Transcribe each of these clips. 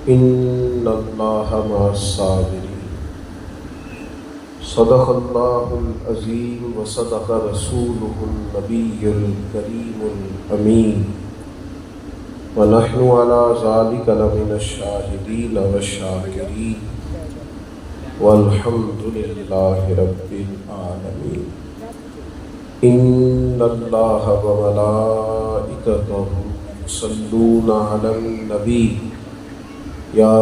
إن الله مع الصابرين صدق الله العظيم وصدق رسوله النبي الكريم الأمين ونحن على ذلك لمن الشاهدين والشاكرين والحمد لله رب العالمين إن الله وملائكته يصلون على النبي يا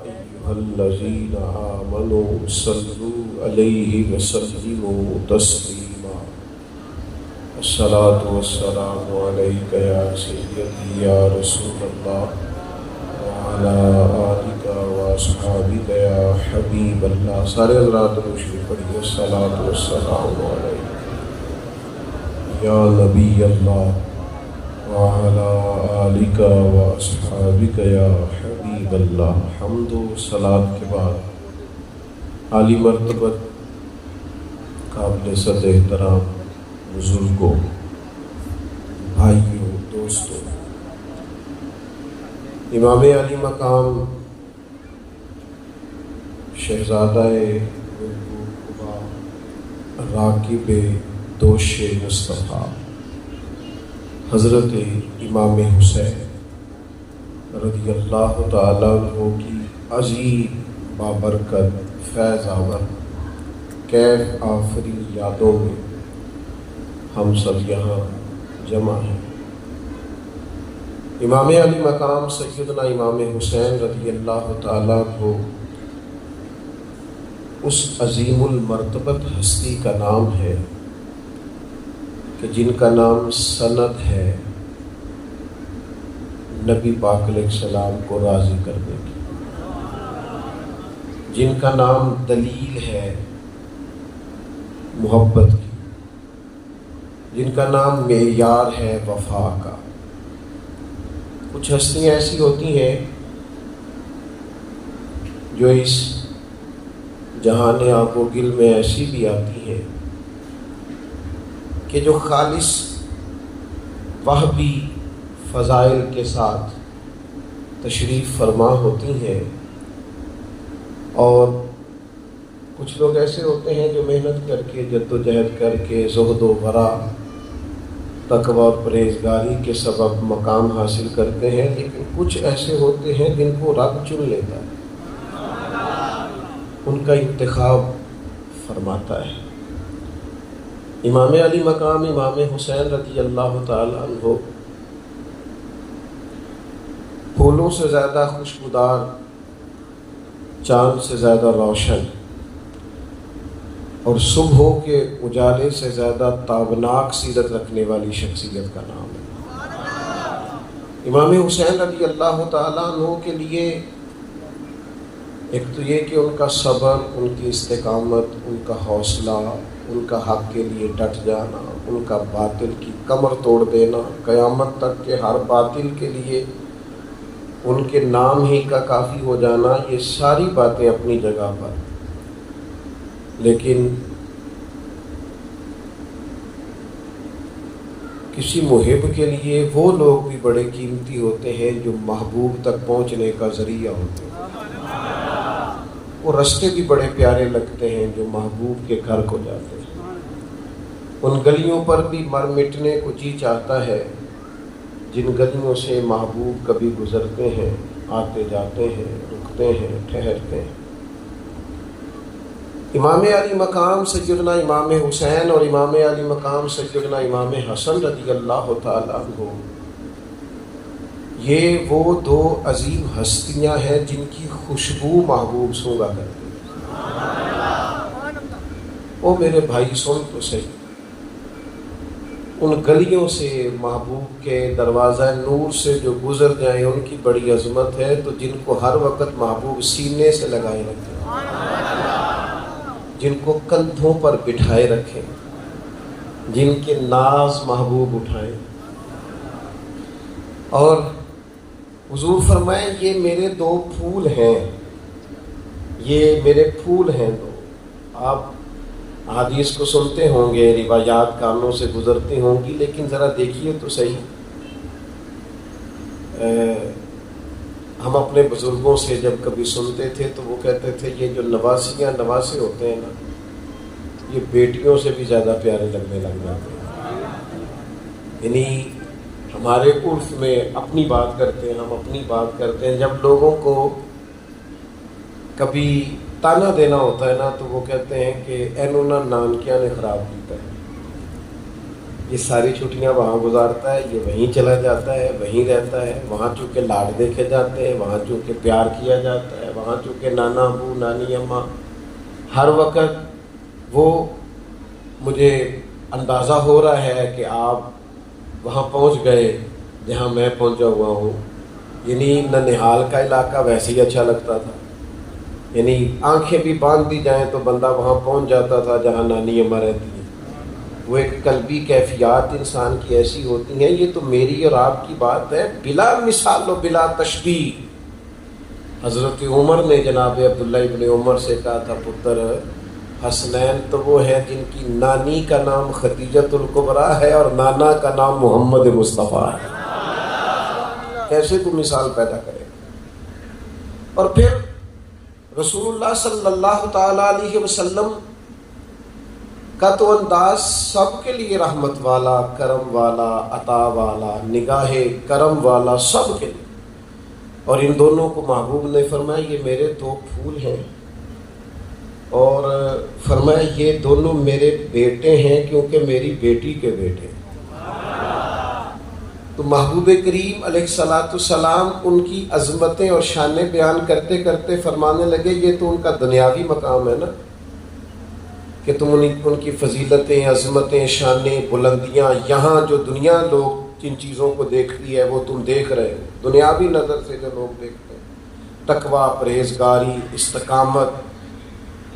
أيها الذين آمنوا صلوا عليه وسلموا تسليما الصلاة والسلام عليك يا سيدي يا رسول الله وعلى آلك وأصحابك يا حبيب الله. سارے حضرات روشنی پڑھیے. الصلاة والسلام علیک یا نبی اللہ وعلى آلك وأصحابك یا حبیب اللہ. حمد و صلاۃ کے بعد عالی مرتبت قابل صد احترام بزرگوں، بھائیوں، دوستوں، امام علی مقام شہزادہ قبا راکب دوش مصطفیٰ حضرت امام حسین رضی اللہ تعالیٰ عنہ کی عظیم بابرکت فیض آور کیف آفری یادوں میں ہم سب یہاں جمع ہیں. امام علی مقام سیدنا امام حسین رضی اللہ تعالیٰ عنہ اس عظیم المرتبت ہستی کا نام ہے کہ جن کا نام سند ہے نبی پاک علیہ السلام کو راضی کرنے کی، جن کا نام دلیل ہے محبت کی، جن کا نام معیار ہے وفا کا. کچھ ہستیاں ایسی ہوتی ہیں جو اس جہان آب و گل میں ایسی بھی آتی ہیں کہ جو خالص وہبی فضائل کے ساتھ تشریف فرما ہوتی ہیں، اور کچھ لوگ ایسے ہوتے ہیں جو محنت کر کے جد و جہد کر کے زہد و ورع تقوی اور پرہیزگاری کے سبب مقام حاصل کرتے ہیں، لیکن کچھ ایسے ہوتے ہیں جن کو رب چن لیتا ہے، ان کا انتخاب فرماتا ہے. امام علی مقام امام حسین رضی اللہ تعالیٰ عنہ پھولوں سے زیادہ خوشبودار، چاند سے زیادہ روشن اور صبحوں کے اجالے سے زیادہ تابناک سیرت رکھنے والی شخصیت کا نام ہے. امام حسین رضی اللہ تعالیٰ عنہ کے لیے ایک تو یہ کہ ان کا صبر، ان کی استقامت، ان کا حوصلہ، ان کا حق کے لیے ڈٹ جانا، ان کا باطل کی کمر توڑ دینا، قیامت تک کے ہر باطل کے لیے ان کے نام ہی کا کافی ہو جانا، یہ ساری باتیں اپنی جگہ پر. لیکن کسی محب کے لیے وہ لوگ بھی بڑے قیمتی ہوتے ہیں جو محبوب تک پہنچنے کا ذریعہ ہوتے ہیں. وہ رستے بھی بڑے پیارے لگتے ہیں جو محبوب کے گھر کو جاتے ہیں. ان گلیوں پر بھی مر مٹنے کو جی چاہتا ہے جن گلیوں سے محبوب کبھی گزرتے ہیں، آتے جاتے ہیں، رکتے ہیں، ٹھہرتے ہیں. امام علی مقام سیدنا امام حسین اور امام علی مقام سیدنا امام حسن رضی اللہ تعالیٰ عنہ یہ وہ دو عظیم ہستیاں ہیں جن کی خوشبو محبوب سونگا کرتے ہیں. او میرے بھائی سن تو صحیح، ان گلیوں سے محبوب کے دروازہ نور سے جو گزر جائیں ان کی بڑی عظمت ہے، تو جن کو ہر وقت محبوب سینے سے لگائے رکھیں، جن کو کندھوں پر بٹھائے رکھیں، جن کے ناز محبوب اٹھائیں. اور حضور فرمائیں یہ میرے دو پھول ہیں، یہ میرے پھول ہیں دو. آپ حدیث کو سنتے ہوں گے، روایات کانوں سے گزرتی ہوں گی، لیکن ذرا دیکھیے تو صحیح، ہم اپنے بزرگوں سے جب کبھی سنتے تھے تو وہ کہتے تھے یہ جو نواسیاں نواسے ہوتے ہیں نا، یہ بیٹیوں سے بھی زیادہ پیارے لگنے لگ جاتے ہیں۔ یعنی ہمارے عرف میں اپنی بات کرتے ہیں، ہم اپنی بات کرتے ہیں، جب لوگوں کو کبھی تانا دینا ہوتا ہے نا تو وہ کہتے ہیں کہ اینونا نانکیا نے خراب کیتا ہے، یہ ساری چھٹیاں وہاں گزارتا ہے، یہ وہیں چلا جاتا ہے، وہیں رہتا ہے، وہاں چونکہ لاڈ دیکھے جاتے ہیں، وہاں چونکہ پیار کیا جاتا ہے، وہاں چونکہ نانا ابو نانی اماں ہر وقت۔ وہ مجھے اندازہ ہو رہا ہے کہ آپ وہاں پہنچ گئے جہاں میں پہنچا ہوا ہوں، یعنی ننہال کا علاقہ ویسے ہی اچھا لگتا تھا، یعنی آنکھیں بھی باندھ دی جائیں تو بندہ وہاں پہنچ جاتا تھا جہاں نانی اماں رہتی ہیں۔ وہ ایک قلبی کیفیات انسان کی ایسی ہوتی ہیں، یہ تو میری اور آپ کی بات ہے بلا مثال و بلا تشبیہ۔ حضرت عمر نے جناب عبداللہ ابن عمر سے کہا تھا پتر حسنین تو وہ ہے جن کی نانی کا نام خدیجۃ الکبریٰ ہے اور نانا کا نام محمد مصطفیٰ ہے۔ کیسے تو مثال پیدا کرے۔ اور پھر رسول اللہ صلی اللہ تعالی علیہ وسلم کا تو انداز سب کے لیے رحمت والا، کرم والا، عطا والا، نگاہ کرم والا، سب کے لیے۔ اور ان دونوں کو محبوب نے فرمایا یہ میرے دو پھول ہیں، اور فرمایا یہ دونوں میرے بیٹے ہیں کیونکہ میری بیٹی کے بیٹے ہیں۔ تو محبوب کریم علیہ الصلاۃ والسلام ان کی عظمتیں اور شانیں بیان کرتے کرتے فرمانے لگے یہ تو ان کا دنیاوی مقام ہے نا، کہ تم ان کی فضیلتیں، عظمتیں، شانیں، بلندیاں یہاں جو دنیا لوگ جن چیزوں کو دیکھتی ہے وہ تم دیکھ رہے ہو، دنیاوی نظر سے جو لوگ دیکھتے ہیں، تقویٰ، پرہیزگاری، استقامت،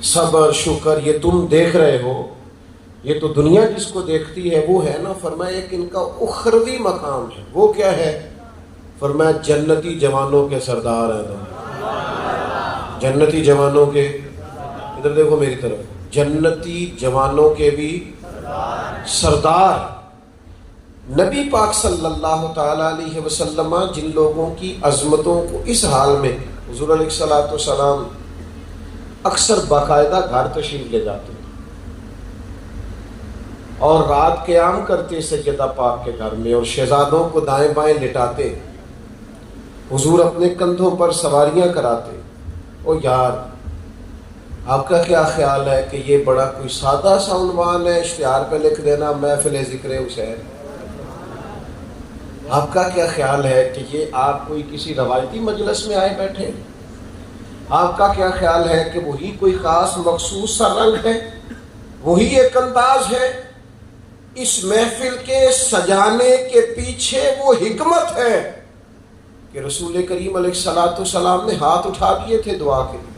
صبر، شکر، یہ تم دیکھ رہے ہو، یہ تو دنیا جس کو دیکھتی ہے وہ ہے نا۔ فرمایا ایک ان کا اخروی مقام ہے، وہ کیا ہے؟ فرمایا جنتی جوانوں کے سردار ہیں تم، جنتی جوانوں کے، ادھر دیکھو میری طرف، جنتی جوانوں کے بھی سردار نبی پاک صلی اللہ تعالی علیہ وسلم جن لوگوں کی عظمتوں کو اس حال میں حضور علیہ الصلوۃ والسلام اکثر باقاعدہ گھر تشریف لے جاتے اور رات قیام کرتے سیدہ پاک کے گھر میں، اور شہزادوں کو دائیں بائیں لٹاتے، حضور اپنے کندھوں پر سواریاں کراتے۔ او یار آپ کا کیا خیال ہے کہ یہ بڑا کوئی سادہ سا عنوان ہے اشتہار پہ لکھ دینا محفل ذکر حسین؟ آپ کا کیا خیال ہے کہ یہ آپ کوئی کسی روایتی مجلس میں آئے بیٹھے؟ آپ کا کیا خیال ہے کہ وہی کوئی خاص مخصوص سا رنگ ہے، وہی ایک انداز ہے؟ اس محفل کے سجانے کے پیچھے وہ حکمت ہے کہ رسول کریم علیہ الصلوۃ والسلام نے ہاتھ اٹھا دیے تھے دعا کے لیے،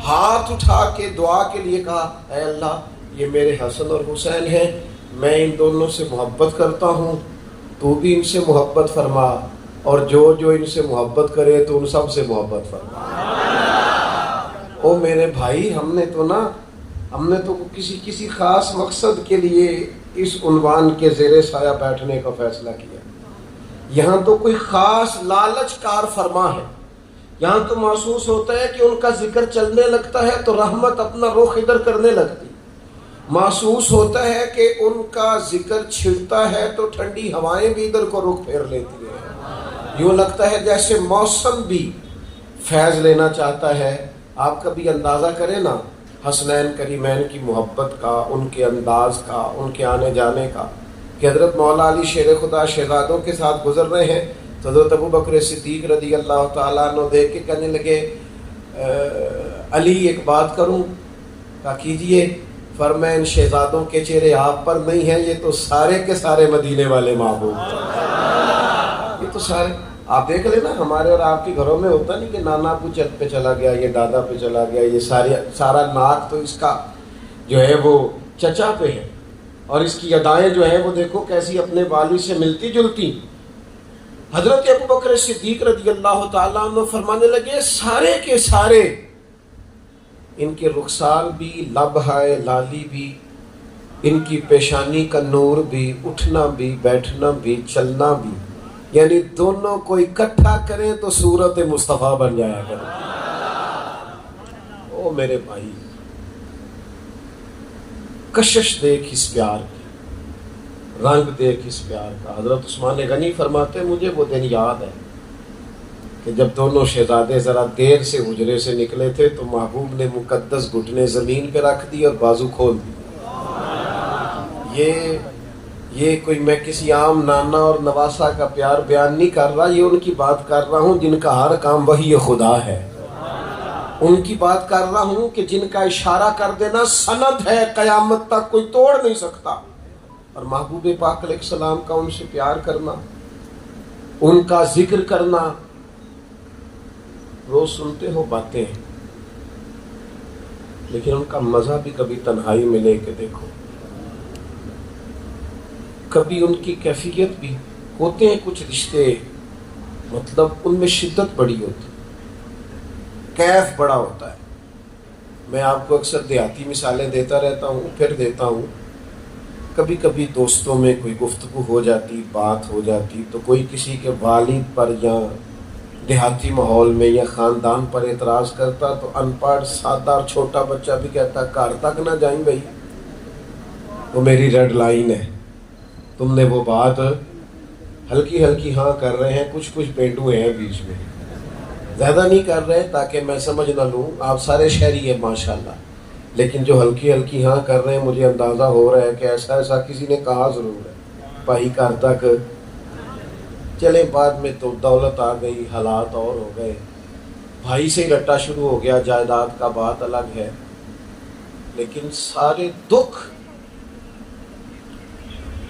ہاتھ اٹھا کے دعا کے لیے کہا اے اللہ یہ میرے حسن اور حسین ہیں، میں ان دونوں سے محبت کرتا ہوں، تو بھی ان سے محبت فرما، اور جو ان سے محبت کرے تو ان سب سے محبت فرما۔ او میرے بھائی ہم نے تو کسی خاص مقصد کے لیے اس عنوان کے زیر سایہ بیٹھنے کا فیصلہ کیا۔ یہاں تو کوئی خاص لالچ کار فرما ہے، یہاں تو محسوس ہوتا ہے کہ ان کا ذکر چلنے لگتا ہے تو رحمت اپنا رخ ادھر کرنے لگتی، محسوس ہوتا ہے کہ ان کا ذکر چھڑتا ہے تو ٹھنڈی ہوائیں بھی ادھر کو رخ پھیر لیتی ہیں، یوں لگتا ہے جیسے موسم بھی فیض لینا چاہتا ہے۔ آپ کبھی اندازہ کریں نا حسنین کریمین کی محبت کا، ان کے انداز کا، ان کے آنے جانے کا، کہ حضرت مولا علی شیر خدا شہزادوں کے ساتھ گزر رہے ہیں تو حضرت ابو بکر صدیق رضی اللہ تعالیٰ عنہ دیکھ کے کہنے لگے علی ایک بات کروں؟ کہا کیجئے۔ فرمایا ان شہزادوں کے چہرے آپ پر نہیں ہیں، یہ تو سارے کے سارے مدینے والے محبوب ہیں، یہ تو سارے۔ آپ دیکھ لینا ہمارے اور آپ کے گھروں میں ہوتا نہیں کہ نانا ابو چت پہ چلا گیا، یہ دادا پہ چلا گیا، یہ سارا ناک تو اس کا جو ہے وہ چچا پہ ہے، اور اس کی ادائیں جو ہیں وہ دیکھو کیسی اپنے والد سے ملتی جلتی۔ حضرت ابو بکر صدیق رضی اللہ تعالیٰ عنہ فرمانے لگے سارے کے سارے، ان کے رخسار بھی، لبہائے لالی بھی، ان کی پیشانی کا نور بھی، اٹھنا بھی، بیٹھنا بھی، چلنا بھی، یعنی دونوں کو اکٹھا کریں تو صورت مصطفیٰ بن جایا کرے۔ او میرے بھائی، کشش دیکھ اس پیار کی، رنگ دیکھ اس پیار کا۔ حضرت عثمان غنی فرماتے ہیں مجھے وہ دن یاد ہے کہ جب دونوں شہزادے ذرا دیر سے حجرے سے نکلے تھے تو محبوب نے مقدس گھٹنے زمین پہ رکھ دی اور بازو کھول دی۔ یہ کوئی میں کسی عام نانا اور نواسا کا پیار بیان نہیں کر رہا، یہ ان کی بات کر رہا ہوں جن کا ہر کام وحی خدا ہے۔ ان کی بات کر رہا ہوں کہ جن کا اشارہ کر دینا سند ہے، قیامت تک کوئی توڑ نہیں سکتا۔ اور محبوب پاک علیہ السلام کا ان سے پیار کرنا، ان کا ذکر کرنا، روز سنتے ہو باتیں، لیکن ان کا مزہ بھی کبھی تنہائی میں لے کے دیکھو، کبھی ان کی کیفیت بھی ہوتے ہیں کچھ رشتے، مطلب ان میں شدت بڑی ہوتی، کیف بڑا ہوتا ہے۔ میں آپ کو اکثر دیہاتی مثالیں دیتا رہتا ہوں، پھر دیتا ہوں۔ کبھی کبھی دوستوں میں کوئی گفتگو ہو جاتی، بات ہو جاتی، تو کوئی کسی کے والد پر یا دیہاتی ماحول میں یا خاندان پر اعتراض کرتا تو ان پڑھ سادہ اور چھوٹا بچہ بھی کہتا گھر تک نہ جائیں بھائی، وہ میری ریڈ لائن ہے۔ تم نے وہ بات ہلکی ہلکی ہاں کر رہے ہیں، کچھ پینڈو ہیں بیچ میں، زیادہ نہیں کر رہے تاکہ میں سمجھ نہ لوں، آپ سارے شہری ہیں ماشاءاللہ، لیکن جو ہلکی ہلکی ہاں کر رہے ہیں مجھے اندازہ ہو رہا ہے کہ ایسا کسی نے کہا ضرور ہے بھائی گھر تک چلے۔ بعد میں تو دولت آ گئی، حالات اور ہو گئے، بھائی سے ہی رٹا شروع ہو گیا، جائیداد کا بات الگ ہے، لیکن سارے دکھ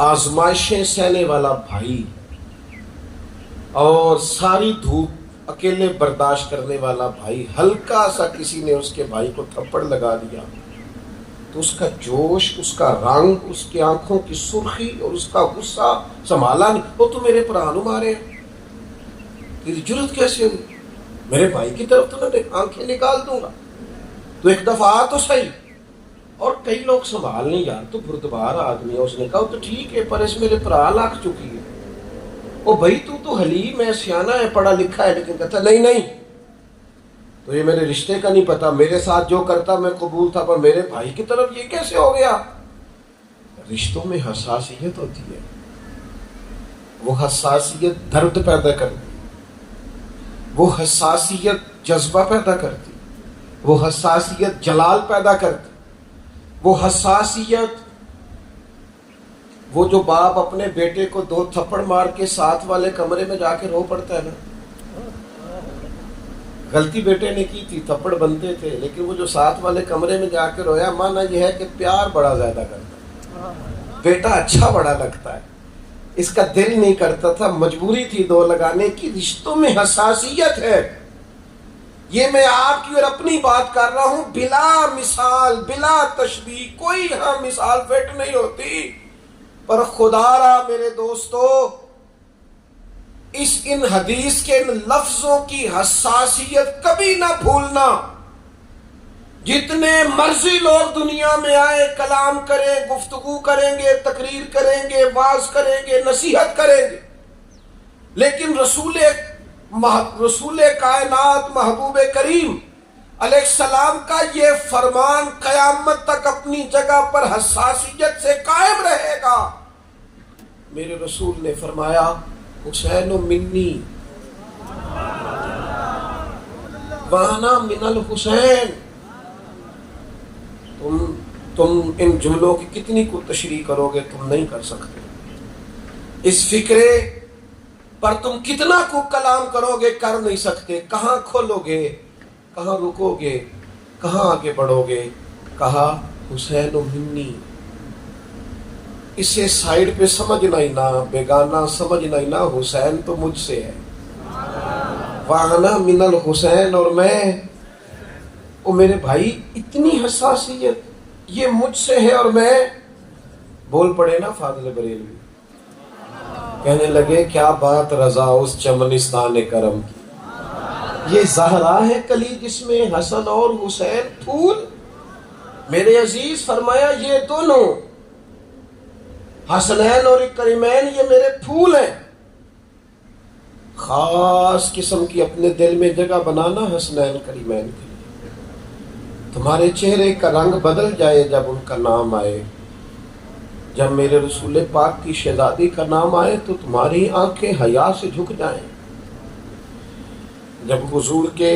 آزمائشیں سہنے والا بھائی اور ساری دھوپ اکیلے برداشت کرنے والا بھائی، ہلکا سا کسی نے اس کے بھائی کو تھپڑ لگا دیا تو اس کا جوش، اس کا رنگ، اس کی آنکھوں کی سرخی اور اس کا غصہ سنبھالا نہیں۔ وہ تو میرے پرانو مارے، تیری جرت کیسے ہوئی؟ میرے بھائی کی طرف تو میں آنکھیں نکال دوں گا، تو ایک دفعہ آ تو صحیح۔ اور کئی لوگ سنبھال نہیں، یار تو بردبار آدمی ہے، اس نے کہا تو ٹھیک ہے پر اس میرے پرا لگ چکی ہے، او بھائی تو حلیم ہے، سیانہ ہے، پڑھا لکھا ہے، لیکن کہتا نہیں تو یہ میرے رشتے کا نہیں پتا، میرے ساتھ جو کرتا میں قبول تھا، پر میرے بھائی کی طرف یہ کیسے ہو گیا؟ رشتوں میں حساسیت ہوتی ہے، وہ حساسیت درد پیدا کرتی، وہ حساسیت جذبہ پیدا کرتی، وہ حساسیت جلال پیدا کرتی، وہ حساسیت، وہ جو باپ اپنے بیٹے کو 2 تھپڑ مار کے ساتھ والے کمرے میں جا کے رو پڑتا ہے نا، غلطی بیٹے نے کی تھی، تھپڑ بنتے تھے، لیکن وہ جو ساتھ والے کمرے میں جا کے رویا، مانا یہ ہے کہ پیار بڑا زیادہ کرتا ہے، بیٹا اچھا بڑا لگتا ہے، اس کا دل نہیں کرتا تھا، مجبوری تھی 2 لگانے کی۔ رشتوں میں حساسیت ہے، یہ میں آپ کی اور اپنی بات کر رہا ہوں، بلا مثال، بلا تشبیہ، کوئی ہاں مثال فٹ نہیں ہوتی، پر خدا را میرے دوستو، ان حدیث کے ان لفظوں کی حساسیت کبھی نہ بھولنا۔ جتنے مرضی لوگ دنیا میں آئے، کلام کریں، گفتگو کریں گے، تقریر کریں گے، واعظ کریں گے، نصیحت کریں گے، لیکن رسول کائنات محبوب کریم علیہ السلام کا یہ فرمان قیامت تک اپنی جگہ پر حساسیت سے قائم رہے گا۔ میرے رسول نے فرمایا حسین منی وانا من الحسین۔ تم ان جملوں کی کتنی کو تشریح کرو گے، تم نہیں کر سکتے۔ اس فکرے پر تم کتنا کو کلام کرو گے، کر نہیں سکتے۔ کہاں کھولو گے، کہاں رکو گے، کہاں آگے بڑھو گے؟ کہا حسین منی، اسے سائیڈ پہ سمجھنا ہی نہ، بیگانہ سمجھنا ہی نہ، حسین تو مجھ سے ہے، وانا من الحسین، اور میں، او میرے بھائی اتنی حساسیت، یہ مجھ سے ہے اور میں۔ بول پڑے نا فاضل بریلوی، کہنے لگے کیا بات رضا اس چمنستان کرم کی، یہ زہرا ہے کلی جس میں حسن اور حسین پھول۔ میرے عزیز فرمایا یہ دونوں حسنین اور کریمین یہ میرے پھول ہیں، خاص قسم کی اپنے دل میں جگہ بنانا حسنین کریمین کے لیے. تمہارے چہرے کا رنگ بدل جائے جب ان کا نام آئے. جب میرے رسول پاک کی شہزادی کا نام آئے تو تمہاری آنکھیں حیا سے جھک جائیں. جب حضور کے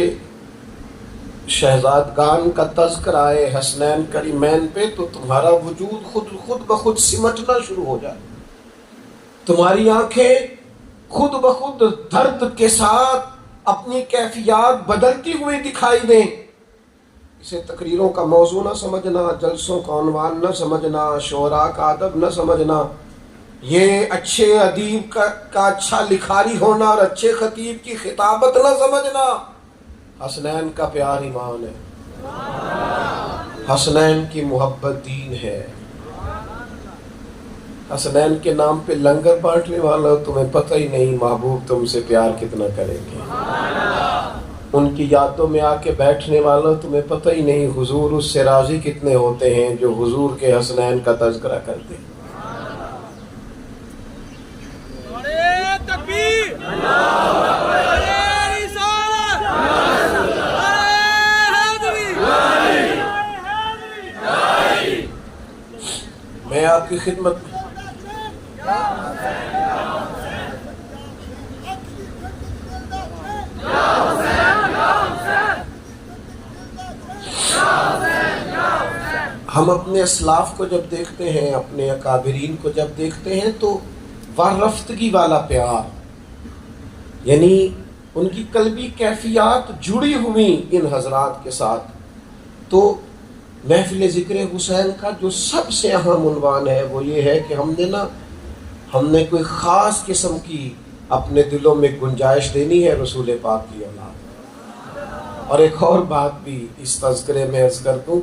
شہزادگان کا تذکر آئے حسنین کریمین پہ تو تمہارا وجود خود بخود سمٹنا شروع ہو جائے. تمہاری آنکھیں خود بخود درد کے ساتھ اپنی کیفیات بدلتی ہوئی دکھائی دیں. اسے تقریروں کا موضوع نہ سمجھنا، جلسوں کا عنوان نہ سمجھنا، شعراء کا ادب نہ سمجھنا، یہ اچھے ادیب کا اچھا لکھاری ہونا اور اچھے خطیب کی خطابت نہ سمجھنا. حسنین کا پیار ایمان ہے، حسنین کی محبت دین ہے. حسنین کے نام پہ لنگر بانٹنے والا تمہیں پتہ ہی نہیں محبوب تم سے پیار کتنا کریں گے. ان کی یادوں میں آ کے بیٹھنے والا تمہیں پتہ ہی نہیں حضور اس سے راضی کتنے ہوتے ہیں جو حضور کے حسنین کا تذکرہ کرتے ہیں. میں آپ کی خدمت میں ہم اپنے اسلاف کو جب دیکھتے ہیں، اپنے اکابرین کو جب دیکھتے ہیں تو وارفتگی والا پیار، یعنی ان کی قلبی کیفیات جڑی ہوئی ان حضرات کے ساتھ. تو محفل ذکر حسین کا جو سب سے اہم عنوان ہے وہ یہ ہے کہ ہم نے کوئی خاص قسم کی اپنے دلوں میں گنجائش دینی ہے رسول پاک کی اولاد. اور ایک اور بات بھی اس تذکرے میں عرض کر دوں،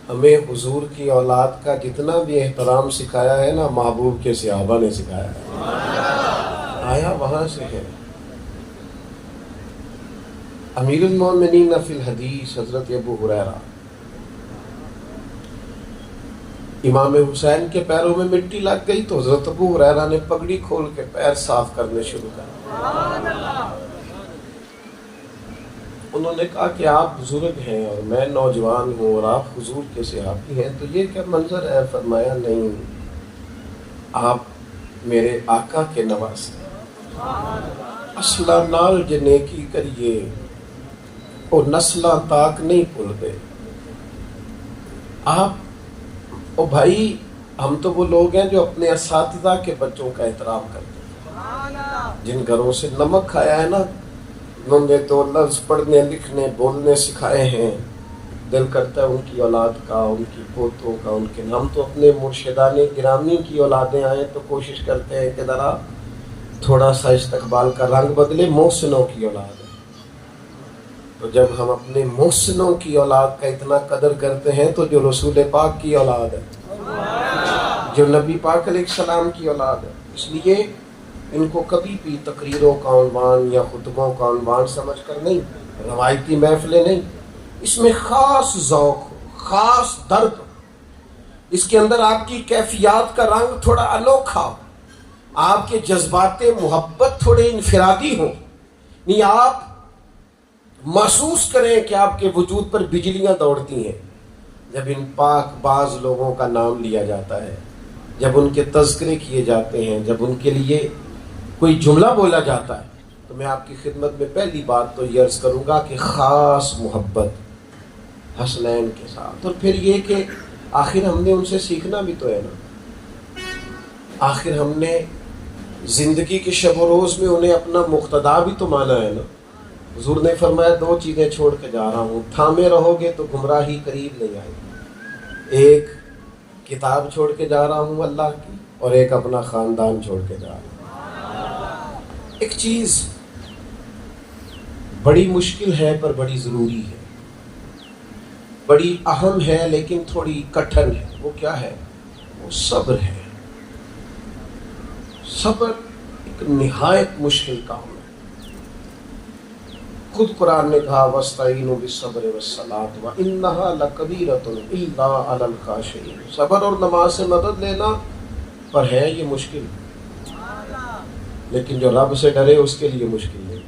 ہمیں حضور کی اولاد کا جتنا بھی احترام سکھایا ہے نا محبوب کے صحابہ نے سکھایا ہے، آیا وہاں سے ہے. امیر المومنین فی الحدیث حضرت ابو ہریرہ، امام حسین کے پیروں میں مٹی لگ گئی تو حضرت ابو ہریرہ نے پگڑی کھول کے پیر صاف کرنے شروع کر. انہوں نے کہا کہ آپ بزرگ ہیں اور میں نوجوان ہوں اور آپ حضور کے صحابی ہیں، تو یہ کیا منظر ہے؟ فرمایا نہیں، آپ میرے آقا کے نواسے اصلا نال جنیکی کریے اور نسلاں تاک نہیں بھول گئے. آپ او بھائی، ہم تو وہ لوگ ہیں جو اپنے اساتذہ کے بچوں کا احترام کرتے ہیں. جن گھروں سے نمک کھایا ہے نا، انہوں نے تو لفظ پڑھنے لکھنے بولنے سکھائے ہیں، دل کرتا ہے ان کی اولاد کا، ان کی پوتوں کا، ان کے نام. تو اپنے مرشدان گرامی کی اولادیں آئیں تو کوشش کرتے ہیں کہ ذرا تھوڑا سا استقبال کا رنگ بدلے. محسنوں کی اولاد ہے، تو جب ہم اپنے محسنوں کی اولاد کا اتنا قدر کرتے ہیں تو جو رسول پاک کی اولاد ہے، جو نبی پاک علیہ السلام کی اولاد ہے، اس لیے ان کو کبھی بھی تقریروں کا عنوان یا خطبوں کا عنوان سمجھ کر نہیں، روایتی محفلیں نہیں. اس میں خاص ذوق ہو، خاص درد ہو، اس کے اندر آپ کی کیفیات کا رنگ تھوڑا انوکھا ہو، آپ کے جذبات محبت تھوڑے انفرادی ہوں. نہیں، آپ محسوس کریں کہ آپ کے وجود پر بجلیاں دوڑتی ہیں جب ان پاک باز لوگوں کا نام لیا جاتا ہے، جب ان کے تذکرے کیے جاتے ہیں، جب ان کے لیے کوئی جملہ بولا جاتا ہے. تو میں آپ کی خدمت میں پہلی بات تو یہ عرض کروں گا کہ خاص محبت حسنین کے ساتھ. اور پھر یہ کہ آخر ہم نے ان سے سیکھنا بھی تو ہے نا، آخر ہم نے زندگی کے شب و روز میں انہیں اپنا مقتدا بھی تو مانا ہے نا. حضور نے فرمایا 2 چیزیں چھوڑ کے جا رہا ہوں، تھامے رہو گے تو گمراہی قریب نہیں آئے گی. ایک کتاب چھوڑ کے جا رہا ہوں اللہ کی، اور ایک اپنا خاندان چھوڑ کے جا رہا ہوں. ایک چیز بڑی مشکل ہے پر بڑی ضروری ہے، بڑی اہم ہے لیکن تھوڑی کٹھن ہے. وہ کیا ہے؟ وہ صبر ہے. صبر ایک نہایت مشکل کام ہے. خود قرآن نے کہا وَاسْتَعِينُوا بِالصَّبْرِ وَالصَّلَاةِ وَإِنَّهَا لَكَبِيرَةٌ إِلَّا عَلَى الْخَاشِعِينَ. صبر اور نماز سے مدد لینا پر ہے یہ مشکل. لیکن جو رب سے ڈرے اس کے لیے مشکل نہیں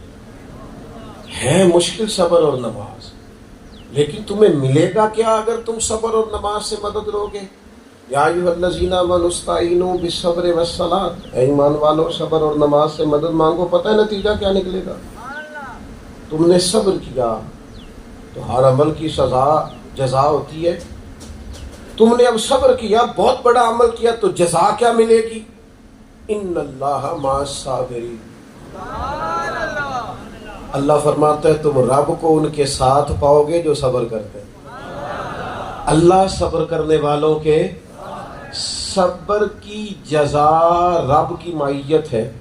ہے مشکل صبر اور نماز. لیکن تمہیں ملے گا کیا اگر تم صبر اور نماز سے مدد لو گے؟ یا ایھا الذین آمنوا استعینوا بالصبر والصلاۃ، اے ایمان والو صبر اور نماز سے مدد مانگو. پتہ ہے نتیجہ کیا نکلے گا؟ تم نے صبر کیا تو ہر عمل کی سزا جزا ہوتی ہے. تم نے اب صبر کیا، بہت بڑا عمل کیا، تو جزا کیا ملے گی؟ ان اللہ مع الصابرین. اللہ فرماتا ہے تم رب کو ان کے ساتھ پاؤ گے جو صبر کرتے ہیں. اللہ صبر کرنے والوں کے صبر کی جزا رب کی معیت ہے،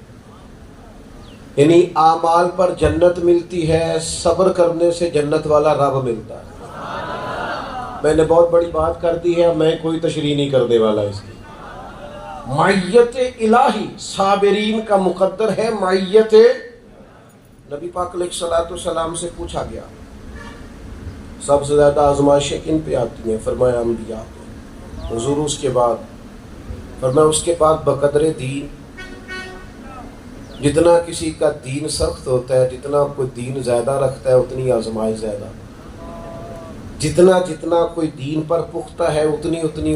یعنی اعمال پر جنت ملتی ہے، صبر کرنے سے جنت والا رب ملتا ہے. میں نے بہت بڑی بات کر دی ہے، میں کوئی تشریح نہیں کرنے والا. اس کی معیت الہی صابرین کا مقدر ہے. معیت نبی پاک علیہ الصلوۃ والسلام سے پوچھا گیا سب سے زیادہ آزمائشیں کن پہ آتی ہیں؟ فرمایا انبیاء پہ. حضور اس کے بعد فرمایا اس کے بعد بقدر دین. جتنا کسی کا دین سخت ہوتا ہے، جتنا کوئی دین زیادہ رکھتا ہے اتنی آزمائش زیادہ. جتنا جتنا کوئی دین پر پختہ ہے اتنی اتنی.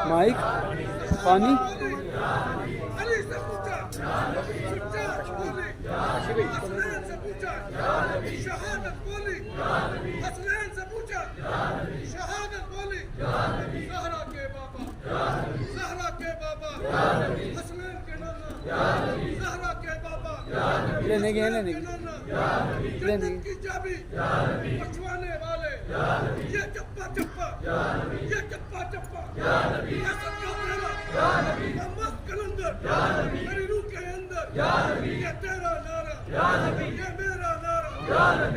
مائک پانی لینے گئے میری روح کے اندر یہ تیرا نعرہ، یہ میرا نعرہ،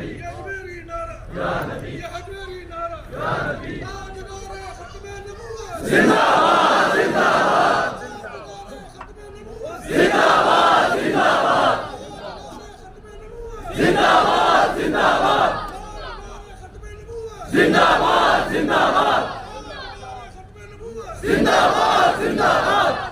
یہ میری نعرہ، یہ حجویری نعرہ. آج نعرہ ختم نبوت زندہ باد، زندہ باد، زندہ باد، زندہ باد، زندہ باد، زندہ باد، زندہ باد، زندہ باد، زندہ باد، زندہ باد.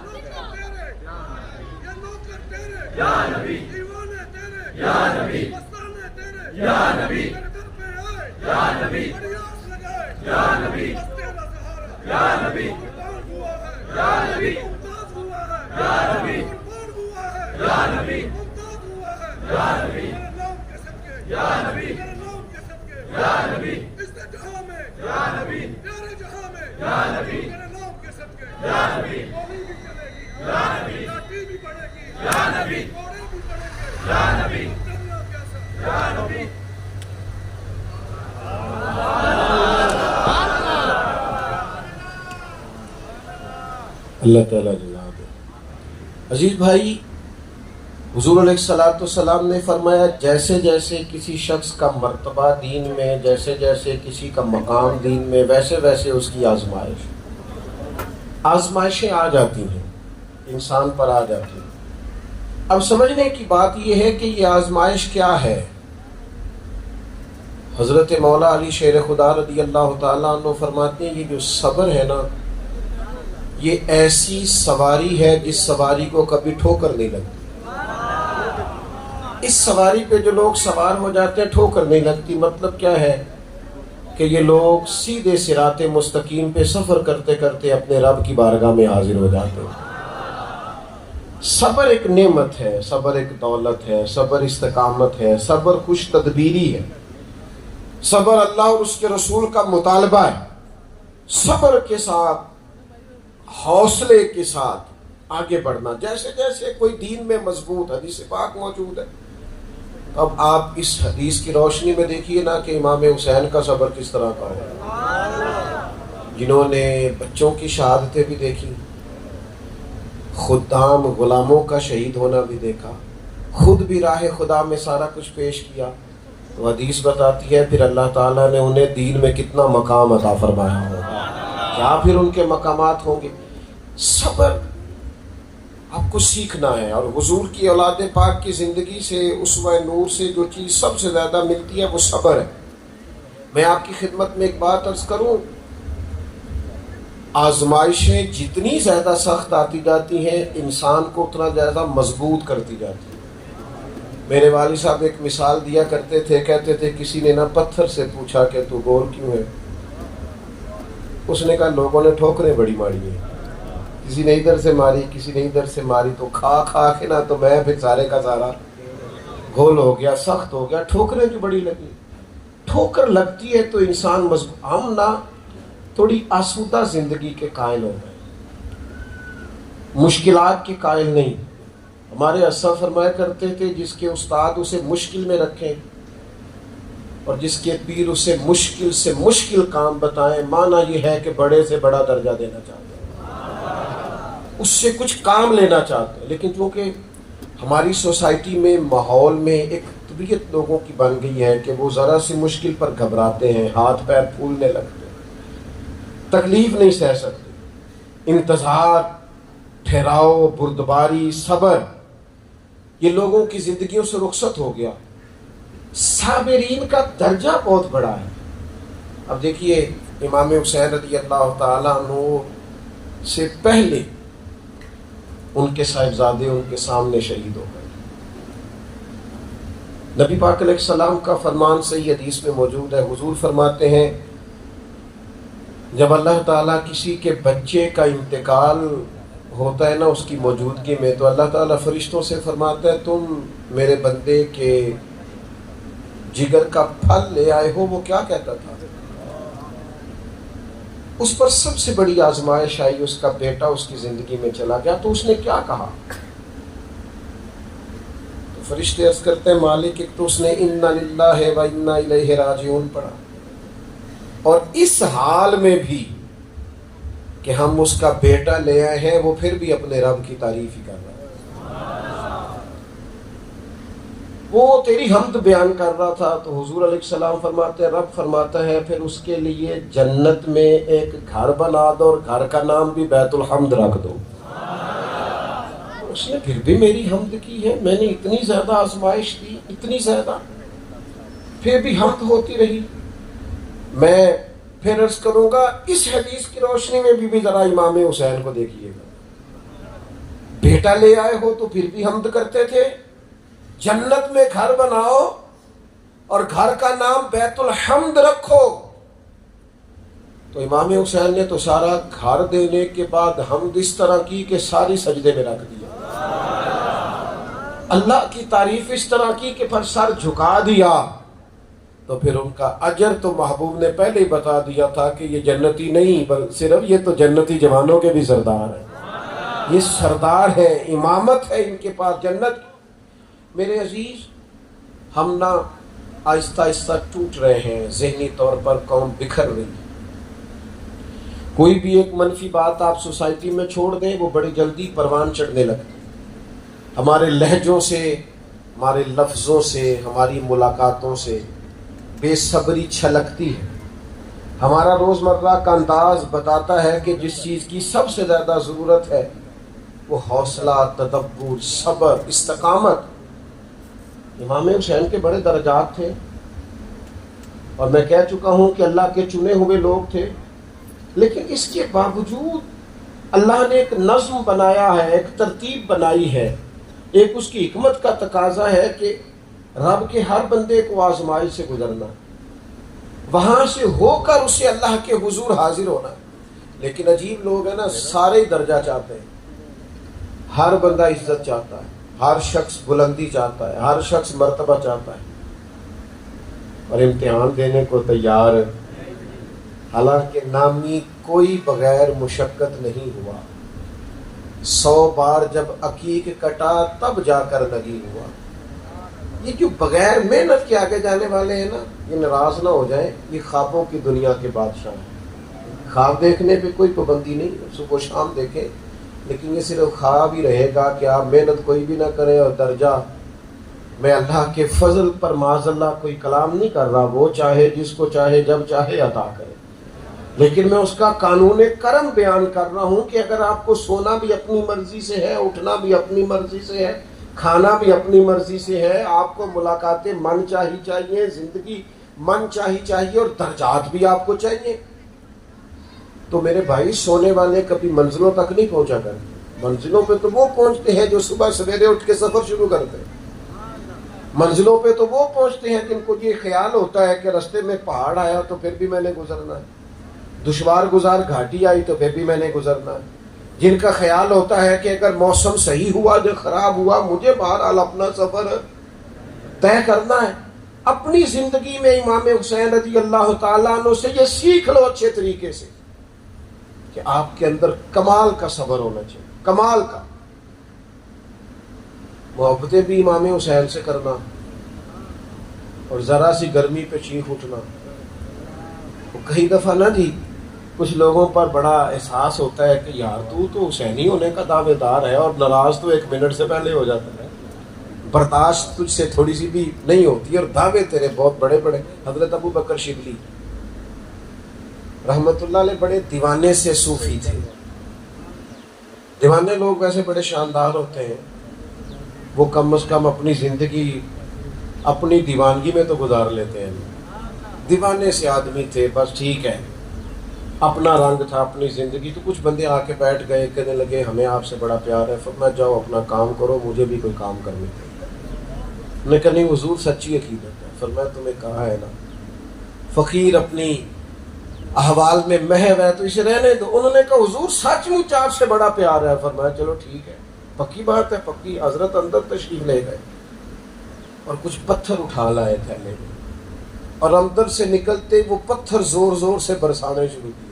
یا نبی دیوانے تیرے، یا نبی مستانے تیرے، یا نبی میرے در پہ آئے، یا نبی فریاد لگائے، یا نبی بس تیرا سہارا، یا نبی قربان ہوا ہے، یا نبی ممتاز ہوا ہے، یا نبی قربان ہوا ہے، یا نبی ممتاز ہوا ہے، یا نبی میرے نام کے صدقے، یا نبی میرے نام کے صدقے، یا نبی اس جہاں میں، یا نبی پیارے جہاں میں، یا نبی میرے نام کے صدقے، یا نبی گولی بھی چلے گی، یا نبی لاٹھی بھی پڑے گی، یا نبی گھوڑے بھی پڑیں گے، یا نبی کرنا کیسا، یا نبی. اللہ تعالیٰ جناب. عزیز بھائی، حضور علیہ الصلوۃ والسلام نے فرمایا جیسے جیسے کسی شخص کا مرتبہ دین میں، جیسے جیسے کسی کا مقام دین میں، ویسے ویسے اس کی آزمائشیں آ جاتی ہیں، انسان پر آ جاتی ہیں. اب سمجھنے کی بات یہ ہے کہ یہ آزمائش کیا ہے. حضرت مولا علی شیر خدا رضی اللہ تعالیٰ عنہ فرماتے ہیں یہ جو صبر ہے نا، یہ ایسی سواری ہے جس سواری کو کبھی ٹھوکر نہیں لگتی. اس سواری پہ جو لوگ سوار ہو جاتے ہیں ٹھوکر نہیں لگتی. مطلب کیا ہے کہ یہ لوگ سیدھے صراط مستقیم پہ سفر کرتے کرتے اپنے رب کی بارگاہ میں حاضر ہو جاتے ہیں. صبر ایک نعمت ہے، صبر ایک دولت ہے، صبر استقامت ہے، صبر خوش تدبیری ہے، صبر اللہ اور اس کے رسول کا مطالبہ ہے. صبر کے ساتھ، حوصلے کے ساتھ آگے بڑھنا. جیسے جیسے کوئی دین میں مضبوط، حدیث پاک موجود ہے. اب آپ اس حدیث کی روشنی میں دیکھیے نا کہ امام حسین کا صبر کس طرح کا ہے. جنہوں نے بچوں کی شہادتیں بھی دیکھی، خدام غلاموں کا شہید ہونا بھی دیکھا، خود بھی راہ خدا میں سارا کچھ پیش کیا، تو حدیث بتاتی ہے پھر اللہ تعالیٰ نے انہیں دین میں کتنا مقام عطا فرمایا ہوگا، کیا پھر ان کے مقامات ہوں گے۔ صبر آپ کو سیکھنا ہے، اور حضور کی اولاد پاک کی زندگی سے، اسوہ نور سے جو چیز سب سے زیادہ ملتی ہے وہ صبر ہے۔ میں آپ کی خدمت میں ایک بات عرض کروں، آزمائشیں جتنی زیادہ سخت آتی جاتی ہیں انسان کو اتنا زیادہ مضبوط کرتی جاتی ہیں۔ میرے والد صاحب ایک مثال دیا کرتے تھے، کہتے تھے کسی نے نہ پتھر سے پوچھا کہ تو گور کیوں ہے، اس نے کہا لوگوں نے ٹھوکریں بڑی ماری ہیں، کسی نے ادھر سے ماری کسی نے ادھر سے ماری، تو کھا کھا کے نا تو میں پھر سارے کا سارا گھول ہو گیا، سخت ہو گیا، ٹھوکریں جو بڑی لگی۔ ٹھوکر لگتی ہے تو انسان مضبوط، ہم نہ تھوڑی آسودہ زندگی کے قائل ہو گئے، مشکلات کے قائل نہیں۔ ہمارے اسلاف فرمایا کرتے تھے جس کے استاد اسے مشکل میں رکھیں اور جس کے پیر اسے مشکل سے مشکل کام بتائیں، معنی یہ ہے کہ بڑے سے بڑا درجہ دینا چاہتے ہیں، اس سے کچھ کام لینا چاہتے ہیں۔ لیکن چونکہ ہماری سوسائٹی میں ماحول میں ایک طبیعت لوگوں کی بن گئی ہے کہ وہ ذرا سی مشکل پر گھبراتے ہیں، ہاتھ پیر پھولنے لگتے ہیں، تکلیف نہیں سہ سکتے۔ انتظار، ٹھہراؤ، بردباری، صبر، یہ لوگوں کی زندگیوں سے رخصت ہو گیا۔ صابرین کا درجہ بہت بڑا ہے۔ اب دیکھیے امام حسین رضی اللہ تعالیٰ عنہ سے پہلے ان کے صاحبزادے ان کے سامنے شہید ہو گئے۔ نبی پاک علیہ السلام کا فرمان صحیح حدیث میں موجود ہے، حضور فرماتے ہیں جب اللہ تعالیٰ کسی کے بچے کا انتقال ہوتا ہے نا اس کی موجودگی میں، تو اللہ تعالیٰ فرشتوں سے فرماتا ہے تم میرے بندے کے جگر کا پھل لے آئے ہو۔ وہ کیا کہتا تھا؟ اس پر سب سے بڑی آزمائش آئی، اس کا بیٹا اس کی زندگی میں چلا گیا، تو اس نے کیا کہا؟ تو فرشتے عرض کرتے ہیں مالک، ایک تو اس نے انا للہ و انا الیہ راجعون پڑھا، اور اس حال میں بھی کہ ہم اس کا بیٹا لے آئے ہیں وہ پھر بھی اپنے رب کی تعریف ہی کر رہا ہے، وہ تیری حمد بیان کر رہا تھا۔ تو حضور علیہ السلام فرماتے ہیں، رب فرماتا ہے پھر اس کے لیے جنت میں ایک گھر بنا دو اور گھر کا نام بھی بیت الحمد رکھ دو۔ اس نے پھر بھی میری حمد کی ہے، میں نے اتنی زیادہ آزمائش دی، اتنی زیادہ، پھر بھی حمد ہوتی رہی۔ میں پھر عرض کروں گا اس حدیث کی روشنی میں بھی ذرا امام حسین کو دیکھیے گا، بیٹا لے آئے ہو تو پھر بھی حمد کرتے تھے، جنت میں گھر بناؤ اور گھر کا نام بیت الحمد رکھو۔ تو امام حسین نے تو سارا گھر دینے کے بعد حمد اس طرح کی کہ ساری سجدے میں رکھ دیا، اللہ کی تعریف اس طرح کی کہ پھر سر جھکا دیا۔ تو پھر ان کا اجر تو محبوب نے پہلے ہی بتا دیا تھا کہ یہ جنتی نہیں، بلکہ صرف یہ تو جنتی جوانوں کے بھی سردار ہیں، یہ سردار ہے، امامت ہے ان کے پاس جنت۔ میرے عزیز، ہم نہ آہستہ آہستہ ٹوٹ رہے ہیں، ذہنی طور پر قوم بکھر رہی ہے۔ کوئی بھی ایک منفی بات آپ سوسائٹی میں چھوڑ دیں وہ بڑی جلدی پروان چڑھنے لگتی ہے۔ ہمارے لہجوں سے، ہمارے لفظوں سے، ہماری ملاقاتوں سے بے صبری چھلکتی ہے۔ ہمارا روزمرہ کا انداز بتاتا ہے کہ جس چیز کی سب سے زیادہ ضرورت ہے وہ حوصلہ، تدبر، صبر، استقامت۔ امام حسین کے بڑے درجات تھے، اور میں کہہ چکا ہوں کہ اللہ کے چنے ہوئے لوگ تھے، لیکن اس کے باوجود اللہ نے ایک نظم بنایا ہے، ایک ترتیب بنائی ہے، ایک اس کی حکمت کا تقاضا ہے کہ رب کے ہر بندے کو آزمائش سے گزرنا، وہاں سے ہو کر اسے اللہ کے حضور حاضر ہونا۔ لیکن عجیب لوگ ہیں نا، سارے درجہ چاہتے ہیں، ہر بندہ عزت چاہتا ہے، ہر شخص بلندی چاہتا ہے، ہر شخص مرتبہ چاہتا ہے، اور امتحان دینے کو تیار ہے۔ حالانکہ نامی کوئی بغیر مشقت نہیں ہوا، 100 بار جب عقیق کٹا تب جا کر نگی ہوا۔ یہ جو بغیر محنت کے آگے جانے والے ہیں نا، یہ ناراض نہ ہو جائیں، یہ خوابوں کی دنیا کے بادشاہ ہیں۔ خواب دیکھنے پہ کوئی پابندی نہیں، صبح و شام دیکھیں، لیکن یہ صرف خواب ہی رہے گا کہ آپ محنت کوئی بھی نہ کریں اور درجہ میں اللہ کے فضل پر معاذ اللہ کوئی کلام نہیں کر رہا، وہ چاہے جس کو چاہے جب چاہے عطا کرے، لیکن میں اس کا قانون کرم بیان کر رہا ہوں کہ اگر آپ کو سونا بھی اپنی مرضی سے ہے، اٹھنا بھی اپنی مرضی سے ہے، کھانا بھی اپنی مرضی سے ہے، آپ کو ملاقاتیں من چاہیے، زندگی من چاہیے اور درجات بھی آپ کو چاہیے، تو میرے بھائی سونے والے کبھی منزلوں تک نہیں پہنچا کرتے۔ منزلوں پہ تو وہ پہنچتے ہیں جو صبح سویرے اٹھ کے سفر شروع کرتے ہیں، منزلوں پہ تو وہ پہنچتے ہیں جن کو یہ خیال ہوتا ہے کہ رستے میں پہاڑ آیا تو پھر بھی میں نے گزرنا ہے، دشوار گزار گھاٹی آئی تو پھر بھی میں نے گزرنا ہے، جن کا خیال ہوتا ہے کہ اگر موسم صحیح ہوا جو خراب ہوا مجھے بہرحال اپنا سفر طے کرنا ہے۔ اپنی زندگی میں امام حسین رضی اللہ تعالیٰ عنہ سے یہ سیکھ لو اچھے طریقے سے کہ آپ کے اندر کمال کا صبر ہونا چاہیے، کمال کا، محبتیں بھی امام حسین سے کرنا اور ذرا سی گرمی پہ چیخ اٹھنا۔ کئی دفعہ نا جی کچھ لوگوں پر بڑا احساس ہوتا ہے کہ یار تو حسینی ہونے کا دعوے دار ہے اور ناراض تو 1 منٹ سے پہلے ہو جاتا ہے، برداشت تجھ سے تھوڑی سی بھی نہیں ہوتی اور دعوے تیرے بہت بڑے بڑے۔ حضرت ابو بکر شبلی رحمت اللہ علیہ بڑے دیوانے سے صوفی تھے۔ دیوانے لوگ ویسے بڑے شاندار ہوتے ہیں، وہ کم از کم اپنی زندگی اپنی دیوانگی میں تو گزار لیتے ہیں۔ دیوانے سے آدمی تھے، بس ٹھیک ہے، اپنا رنگ تھا، اپنی زندگی۔ تو کچھ بندے آ کے بیٹھ گئے، کہنے لگے ہمیں آپ سے بڑا پیار ہے، فرمایا جاؤ اپنا کام کرو، مجھے بھی کوئی کام کرنے دو۔ میں کہا نہیں حضور سچی عقیدت ہے۔ فرمایا تمہیں کہا ہے نا فقیر اپنی احوال میں محو ہے تو اسے رہنے دو۔ انہوں نے کہا حضور سچ مچ آپ سے بڑا پیار ہے۔ فرمایا چلو ٹھیک ہے، پکی بات ہے، پکی۔ حضرت اندر تشریف لے گئے اور کچھ پتھر اٹھا لائے تھیلے میں، اور اندر سے نکلتے وہ پتھر زور زور سے برسانے شروع کیے۔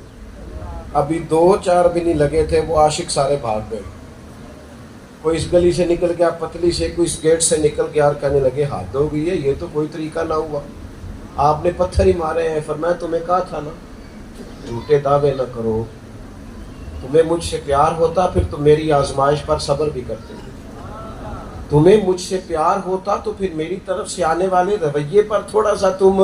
ابھی 2-4 بھی نہیں لگے تھے، وہ عاشق سارے بھاگ گئے۔ کوئی اس گلی سے نکل گیا پتلی سے، کوئی اس گیٹ سے نکل گیا، اور کہنے لگے حد ہو گئی ہے، یہ تو کوئی طریقہ نہ ہوا، آپ نے پتھر ہی مارے ہیں۔ فرمایا تمہیں کہا تھا نا جھوٹے دعوے نہ کرو، تمہیں مجھ سے پیار ہوتا پھر تم میری آزمائش پر صبر بھی کرتے، تمہیں مجھ سے پیار ہوتا تو پھر میری طرف سے آنے والے رویے پر تھوڑا سا تم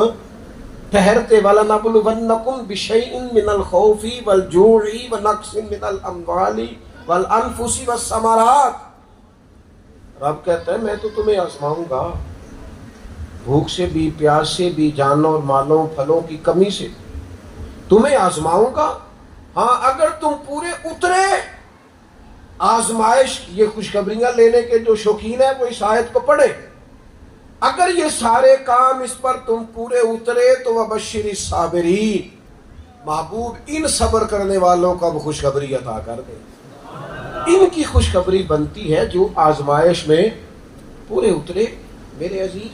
ٹھہرتے۔ وَلَنَبْلُوَنَّكُمْ بِشَيْءٍ مِّنَ الْخَوْفِ وَالْجُوعِ وَنَقْصٍ مِّنَ الْأَمْوَالِ وَالْأَنفُسِ وَالثَّمَرَاتِ۔ رب کہتا ہے میں تو تمہیں آزماؤں گا، بھوک سے بھی، پیاس سے بھی، جانوں اور مالوں پھلوں کی کمی سے تمہیں آزماؤں گا۔ ہاں اگر تم پورے اترے، آزمائش، یہ خوشخبریاں لینے کے جو شوقین ہیں وہ اس آیت کو پڑھیں، اگر یہ سارے کام اس پر تم پورے اترے تو وَبَشِّرِ الصَّابِرِينَ، محبوب ان صبر کرنے والوں کو اب خوشخبری عطا کر دے۔ ان کی خوشخبری بنتی ہے جو آزمائش میں پورے اترے۔ میرے عزیز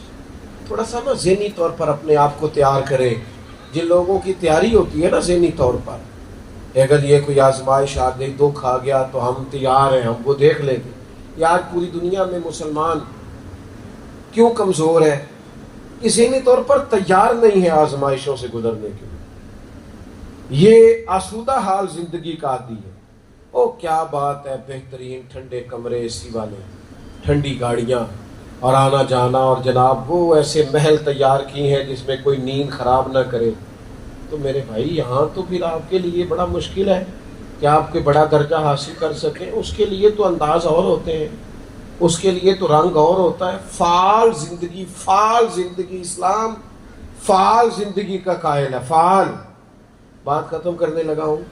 تھوڑا سا نا ذہنی طور پر اپنے آپ کو تیار کریں، جن لوگوں کی تیاری ہوتی ہے نا ذہنی طور پر، اگر یہ کوئی آزمائش آ گئی، دکھ آ گیا تو ہم تیار ہیں، ہم وہ دیکھ لیں گے۔ یہ آج پوری دنیا میں مسلمان کیوں کمزور ہے؟ یہ ذہنی طور پر تیار نہیں ہے آزمائشوں سے گزرنے کے لیے، یہ آسودہ حال زندگی کا عادی ہے۔ او کیا بات ہے، بہترین ٹھنڈے کمرے، اے سی والے، ٹھنڈی گاڑیاں اور آنا جانا، اور جناب وہ ایسے محل تیار کی ہیں جس میں کوئی نیند خراب نہ کرے۔ تو میرے بھائی یہاں تو پھر آپ کے لیے بڑا مشکل ہے کہ آپ کوئی بڑا درجہ حاصل کر سکیں، اس کے لیے تو انداز اور ہوتے ہیں، اس کے لیے تو رنگ اور ہوتا ہے۔ فعال زندگی، فعال زندگی، اسلام فعال زندگی کا قائل ہے، فعال۔ بات ختم کرنے لگا ہوں۔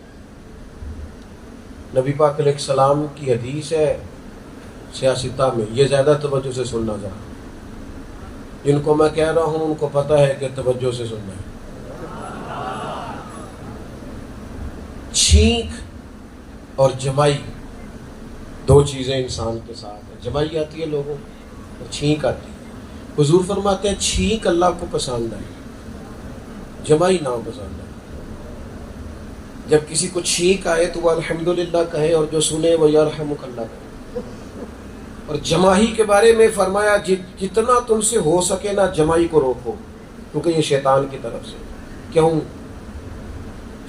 نبی پاک علیہ السلام کی حدیث ہے سیاستہ میں، یہ زیادہ توجہ سے سننا ذرا، جن کو میں کہہ رہا ہوں ان کو پتہ ہے کہ توجہ سے سننا ہے۔ چھینک اور جمائی دو چیزیں انسان کے ساتھ ہیں، جمائی آتی ہے لوگوں کو اور چھینک آتی ہے۔ حضور فرماتے ہیں چھینک اللہ کو پسند ہے، جمائی نہ پسند ہے۔ جب کسی کو چھینک آئے تو وہ الحمدللہ کہے، اور جو سنے وہ یرحمک اللہ کہے۔ اور جمائی کے بارے میں فرمایا جتنا تم سے ہو سکے نا جمائی کو روکو، کیونکہ یہ شیطان کی طرف سے۔ کیوں؟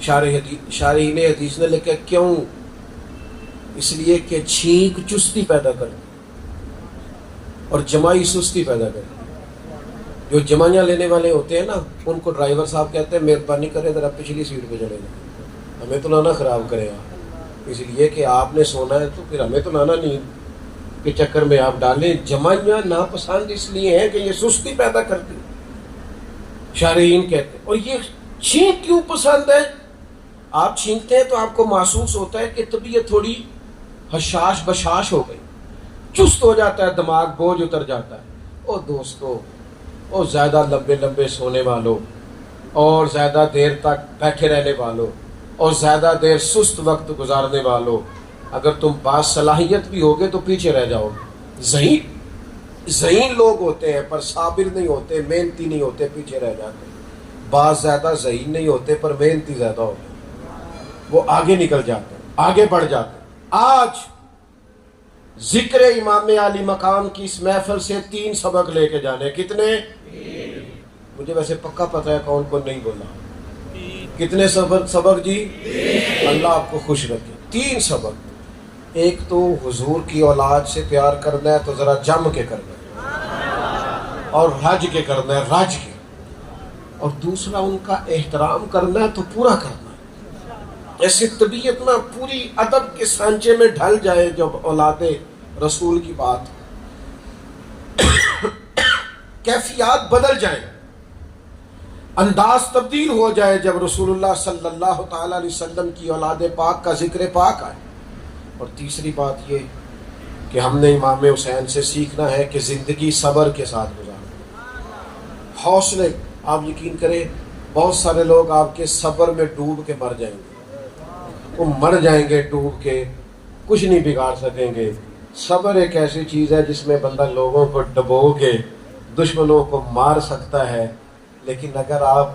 شارحین حدیث نے لکھا کیوں؟ اس لیے کہ چھینک چستی پیدا کرتی اور جمائی سستی پیدا کرتی۔ جو جمائیاں لینے والے ہوتے ہیں نا، ان کو ڈرائیور صاحب کہتے ہیں مہربانی کریں ذرا پچھلی سیٹ پہ چلے جائیں، ہمیں تو لانا خراب کرے گا، اس لیے کہ آپ نے سونا ہے تو پھر ہمیں تو لانا نہیں کے چکر میں آپ ڈالیں۔ جمائیاں ناپسند اس لیے ہیں کہ یہ سستی پیدا کرتی، شارحین کہتے ہیں۔ اور یہ چھینک کیوں پسند ہے؟ آپ چھینکتے ہیں تو آپ کو محسوس ہوتا ہے کہ طبیعت تھوڑی حشاش بشاش ہو گئی، چست ہو جاتا ہے، دماغ بوجھ اتر جاتا ہے۔ او دوستو، اور زیادہ لمبے لمبے سونے والوں، اور زیادہ دیر تک بیٹھے رہنے والوں، اور زیادہ دیر سست وقت گزارنے والوں، اگر تم با صلاحیت بھی ہوگے تو پیچھے رہ جاؤ گے۔ ذہین لوگ ہوتے ہیں پر صابر نہیں ہوتے، محنتی نہیں ہوتے، پیچھے رہ جاتے ہیں۔ بعض زیادہ ذہین نہیں ہوتے پر محنتی زیادہ ہوتے ہیں، وہ آگے نکل جاتے ہیں، آگے بڑھ جاتے ہیں۔ آج ذکر امام علی مقام کی اس محفل سے 3 سبق لے کے جانے۔ کتنے؟ مجھے ویسے پکا پتہ ہے کون کون نہیں بولا۔ کتنے سبق جی؟ اللہ آپ کو خوش رکھے۔ 3 سبق۔ ایک تو حضور کی اولاد سے پیار کرنا ہے تو ذرا جم کے کرنا ہے، اور رج کے کرنا ہے، رج کے۔ اور دوسرا ان کا احترام کرنا ہے تو پورا کرنا ہے۔ ایسی طبیعت میں پوری ادب کے سانچے میں ڈھل جائے جب اولاد رسول کی بات، کیفیات بدل جائیں، انداز تبدیل ہو جائے جب رسول اللہ صلی اللہ تعالی علیہ وسلم کی اولاد پاک کا ذکر پاک آئے۔ اور تیسری بات یہ کہ ہم نے امام حسین سے سیکھنا ہے کہ زندگی صبر کے ساتھ گزارنا، حوصلے۔ آپ یقین کریں بہت سارے لوگ آپ کے صبر میں ڈوب کے مر جائیں گے، وہ مر جائیں گے ڈوب کے، کچھ نہیں بگاڑ سکیں گے۔ صبر ایک ایسی چیز ہے جس میں بندہ لوگوں کو ڈبو کے دشمنوں کو مار سکتا ہے، لیکن اگر آپ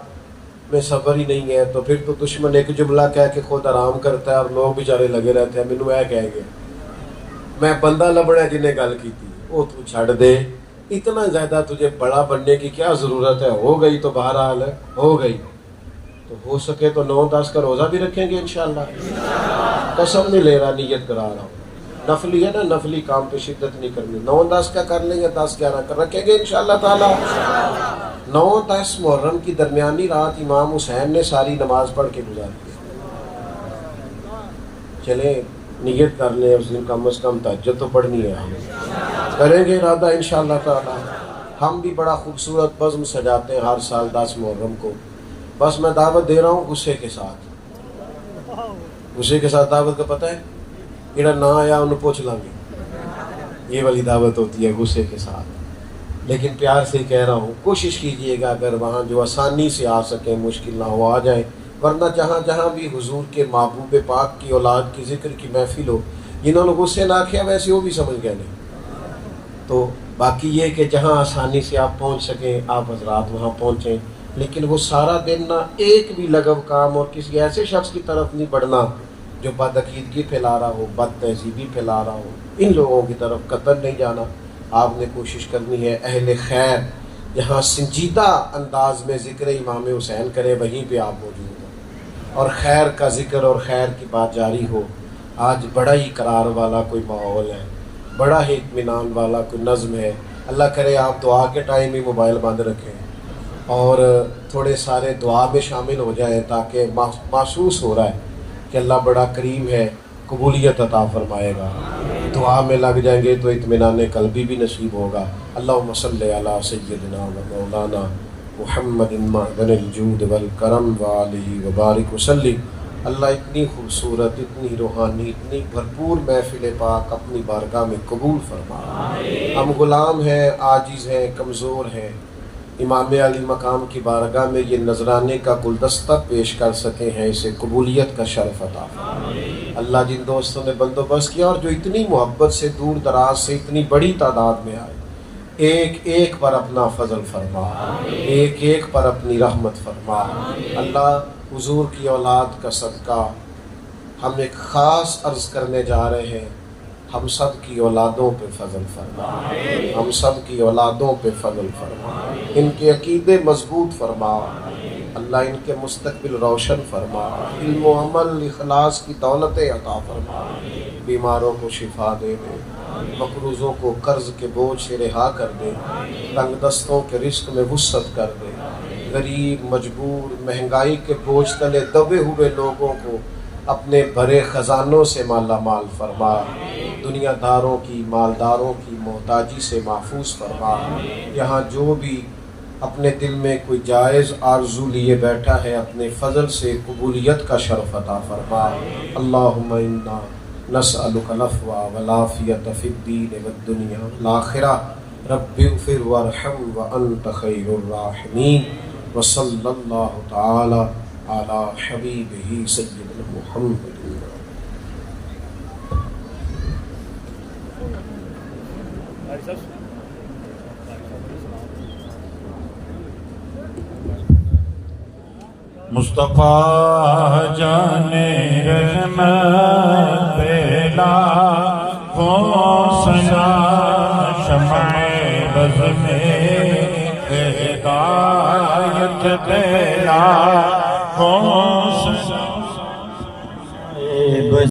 میں صبر ہی نہیں ہے تو پھر تو دشمن ایک جملہ کہہ کے خود آرام کرتا ہے اور لوگ بیچارے لگے رہتے ہیں، مینوں اے کہہ گیا میں بندہ لبڑا جنہیں گل کی تھی، وہ تو چھڑ دے، اتنا زیادہ تجھے بڑا بننے کی کیا ضرورت ہے، ہو گئی تو بہرحال ہو گئی۔ تو ہو سکے تو 9-10 کا روزہ بھی رکھیں گے انشاءاللہ، قسم نہیں لے رہا، نیت کرا رہا ہوں۔ نفلی ہے نا، نفلی کام پہ شدت نہیں کرنی، 9-10 کا کر لیں یا 10-11 کا رکھیں گے انشاءاللہ تعالی۔ 9-10 محرم کی درمیانی رات امام حسین نے ساری نماز پڑھ کے گزاری۔ چلیں نیت کر لیں اس دن کم از کم تہجد تو پڑھنی ہے، ہم کریں گے ارادہ انشاءاللہ تعالی۔ ہم بھی بڑا خوبصورت بزم سجاتے ہیں ہر سال 10 محرم کو۔ بس میں دعوت دے رہا ہوں غصے کے ساتھ، غصے کے ساتھ دعوت کا پتہ ہے، جڑا نہ آیا انہوں پوچھ لیں گے، یہ والی دعوت ہوتی ہے غصے کے ساتھ۔ لیکن پیار سے کہہ رہا ہوں، کوشش کیجئے گا اگر وہاں جو آسانی سے آ سکیں، مشکل نہ ہو، آ جائیں، ورنہ جہاں جہاں بھی حضور کے محبوب پاک کی اولاد کی ذکر کی محفل ہو، جنہوں نے غصے نہ کیا ویسے وہ بھی سمجھ گئے نہیں۔ تو باقی یہ کہ جہاں آسانی سے آپ پہنچ سکیں آپ حضرات وہاں پہنچیں، لیکن وہ سارا دن نہ ایک بھی لغو کام اور کسی ایسے شخص کی طرف نہیں بڑھنا جو بدعقیدگی پھیلا رہا ہو، بد تہذیبی پھیلا رہا ہو، ان لوگوں کی طرف قطر نہیں جانا۔ آپ نے کوشش کرنی ہے اہل خیر جہاں سنجیدہ انداز میں ذکر امام حسین کرے وہیں پہ آپ موجود ہوں اور خیر کا ذکر اور خیر کی بات جاری ہو۔ آج بڑا ہی قرار والا کوئی ماحول ہے، بڑا ہی اطمینان والا کوئی نظم ہے۔ اللہ کرے آپ دعا کے ٹائم ہی موبائل بند رکھیں اور تھوڑے سارے دعا میں شامل ہو جائیں، تاکہ محسوس ہو رہا ہے کہ اللہ بڑا کریم ہے، قبولیت عطا فرمائے گا۔ دعا میں لگ جائیں گے تو اطمینان قلبی بھی نصیب ہوگا۔ اللہم صلی علی سیدنا و مولانا محمد معدن الجود والکرم وآلہ وبارک وسلم۔ اللہ اتنی خوبصورت، اتنی روحانی، اتنی بھرپور محفل پاک اپنی بارگاہ میں قبول فرما۔ ہم غلام ہیں، عاجز ہیں، کمزور ہیں، امام علی مقام کی بارگاہ میں یہ نذرانے کا گلدستہ پیش کر سکے ہیں، اسے قبولیت کا شرف عطا فرما۔ اللہ جن دوستوں نے بندوبست کیا اور جو اتنی محبت سے دور دراز سے اتنی بڑی تعداد میں آئے، ایک ایک پر اپنا فضل فرما، ایک ایک پر اپنی رحمت فرما۔ اللہ حضور کی اولاد کا صدقہ ہم ایک خاص عرض کرنے جا رہے ہیں، ہم سب کی اولادوں پہ فضل فرما، ہم سب کی اولادوں پہ فضل فرما، ان کے عقیدے مضبوط فرما، اللہ ان کے مستقبل روشن فرما، علم و عمل اخلاص کی دولت عطا فرما، بیماروں کو شفا دے دے، مقروضوں کو قرض کے بوجھ سے رہا کر دے، تنگ دستوں کے رزق میں وسعت کر دے، غریب مجبور مہنگائی کے بوجھ تلے دبے ہوئے لوگوں کو اپنے بھرے خزانوں سے مالا مال فرما، دنیا داروں کی مالداروں کی محتاجی سے محفوظ فرما، یہاں جو بھی اپنے دل میں کوئی جائز آرزو لیے بیٹھا ہے اپنے فضل سے قبولیت کا شرف عطا فرما۔ اللہم انا نسألک العفو والعافیۃ فی الدین والدنیا والآخرہ، رب اغفر وارحم وانت خیر الراحمین، وصلی اللہ تعالی علی حبیبہ سیدنا محمد۔ مصطفیٰ جانے رحمت پیلا سنا شمع بز میں ہدایت پیلا